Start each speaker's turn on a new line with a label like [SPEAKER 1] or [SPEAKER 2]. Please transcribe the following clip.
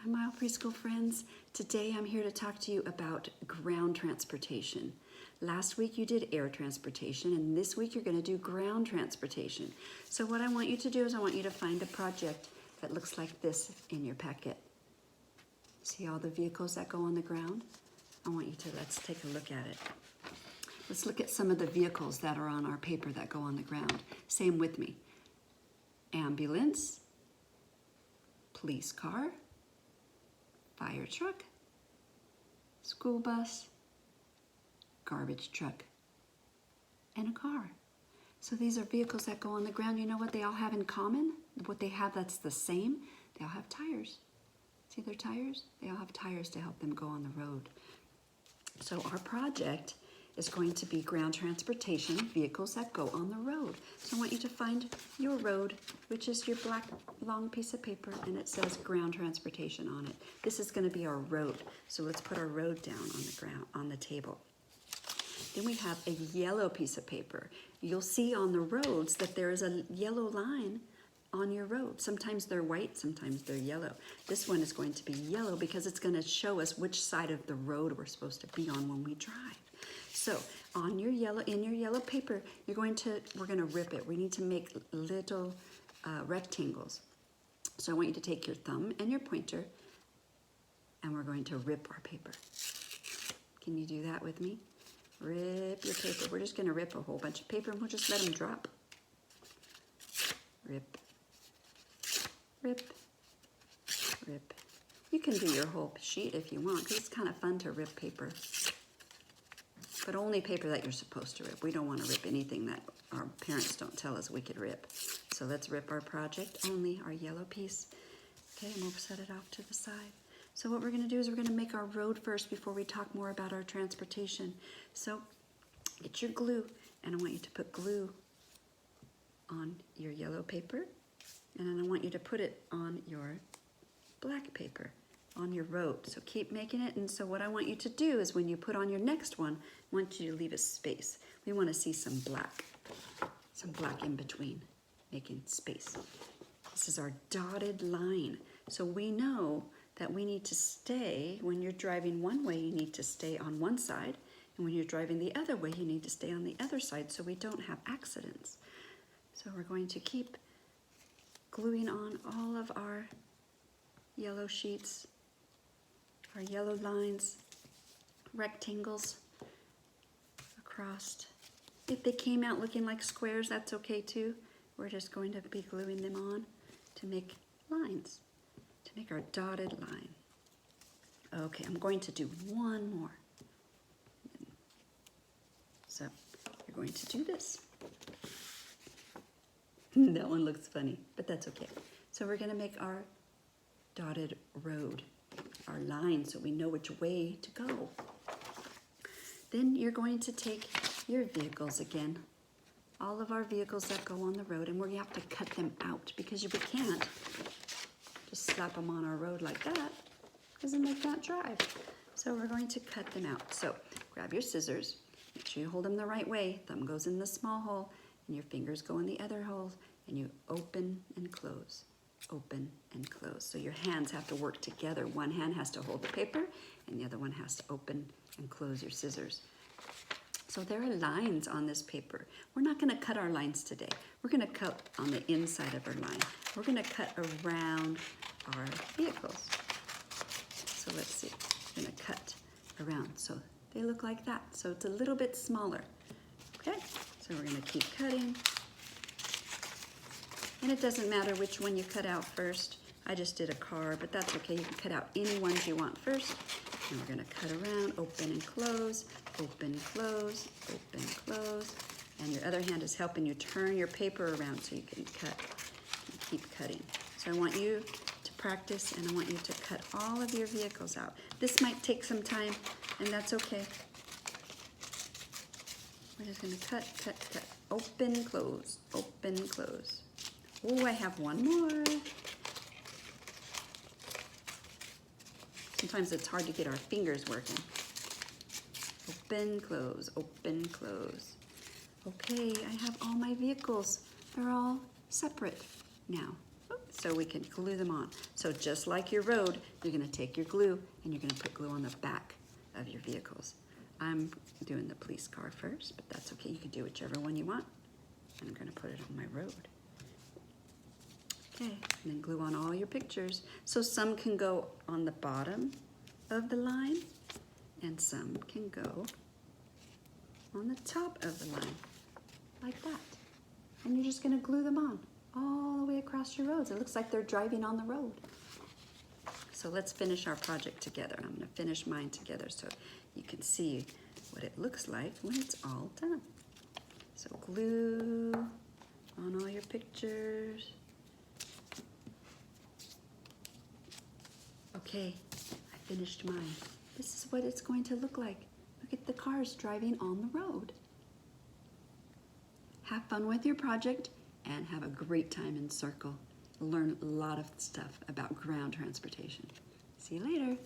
[SPEAKER 1] My preschool friends. Today I'm here to talk to you about ground transportation. Last week you did air transportation, and this week you're going to do ground transportation. So what I want you to do is I want you to find a project that looks like this in your packet. See all the vehicles that go on the ground? I want you to, let's take a look at it. Let's look at some of the vehicles that are on our paper that go on the ground. Say them with me. Ambulance, police car, fire truck, school bus, garbage truck, and a car. So these are vehicles that go on the ground. You know what they all have in common? What they have that's the same? They all have tires. See their tires? They all have tires to help them go on the road. So our project is going to be ground transportation, vehicles that go on the road. So I want you to find your road, which is your black long piece of paper, and it says ground transportation on it. This is going to be our road. So let's put our road down on the ground, on the table. Then we have a yellow piece of paper. You'll see on the roads that there is a yellow line on your road. Sometimes they're white, sometimes they're yellow. This one is going to be yellow because it's going to show us which side of the road we're supposed to be on when we drive. So on your yellow, in your yellow paper, we're going to rip it. We need to make little rectangles. So I want you to take your thumb and your pointer, and we're going to rip our paper. Can you do that with me? Rip your paper. We're just going to rip a whole bunch of paper, and we'll just let them drop. Rip, rip, rip. You can do your whole sheet if you want, because it's kind of fun to rip paper. But only paper that you're supposed to rip. We don't want to rip anything that our parents don't tell us we could rip. So let's rip our project, only our yellow piece. Okay, and we'll set it off to the side. So what we're going to do is we're going to make our road first before we talk more about our transportation. So get your glue, and I want you to put glue on your yellow paper, and then I want you to put it on your black paper on your road. So keep making it, and so what I want you to do is when you put on your next one, I want you to leave a space. We want to see some black in between, making space. This is our dotted line. So we know that we need to stay, when you're driving one way, you need to stay on one side, and when you're driving the other way, you need to stay on the other side so we don't have accidents. So we're going to keep gluing on all of our yellow sheets, our yellow lines, rectangles across. If they came out looking like squares, that's okay too. We're just going to be gluing them on to make lines, to make our dotted line. Okay, I'm going to do one more. So you're going to do this. That one looks funny, but that's okay. So we're going to make our dotted road, our line, so we know which way to go. Then you're going to take your vehicles again, all of our vehicles that go on the road, and we're going to have to cut them out because we can't just slap them on our road like that because then they can't drive. So we're going to cut them out. So grab your scissors, make sure you hold them the right way. Thumb goes in the small hole and your fingers go in the other hole, and you open and close. Open and close. So your hands have to work together. One hand has to hold the paper and the other one has to open and close your scissors. So there are lines on this paper. We're not going to cut our lines today. We're going to cut on the inside of our line. We're going to cut around our vehicles. So let's see. We're going to cut around. So they look like that. So it's a little bit smaller. Okay? So we're going to keep cutting. And it doesn't matter which one you cut out first. I just did a car, but that's okay. You can cut out any ones you want first. And we're going to cut around, open and close, open, close, open, close. And your other hand is helping you turn your paper around so you can cut and keep cutting. So I want you to practice, and I want you to cut all of your vehicles out. This might take some time, and that's okay. We're just going to cut, cut, cut. Open, close, open, close. Oh, I have one more. Sometimes it's hard to get our fingers working. Open, close, open, close. Okay, I have all my vehicles. They're all separate now. So so we can glue them on. So just like your road, you're gonna take your glue and you're gonna put glue on the back of your vehicles. I'm doing the police car first, but that's okay. You can do whichever one you want. And I'm gonna put it on my road. Okay, and then glue on all your pictures. So some can go on the bottom of the line and some can go on the top of the line, like that. And you're just gonna glue them on all the way across your roads. It looks like they're driving on the road. So let's finish our project together. I'm gonna finish mine together so you can see what it looks like when it's all done. So glue on all your pictures. Okay, I finished mine. This is what it's going to look like. Look at the cars driving on the road. Have fun with your project and have a great time in Circle. Learn a lot of stuff about ground transportation. See you later.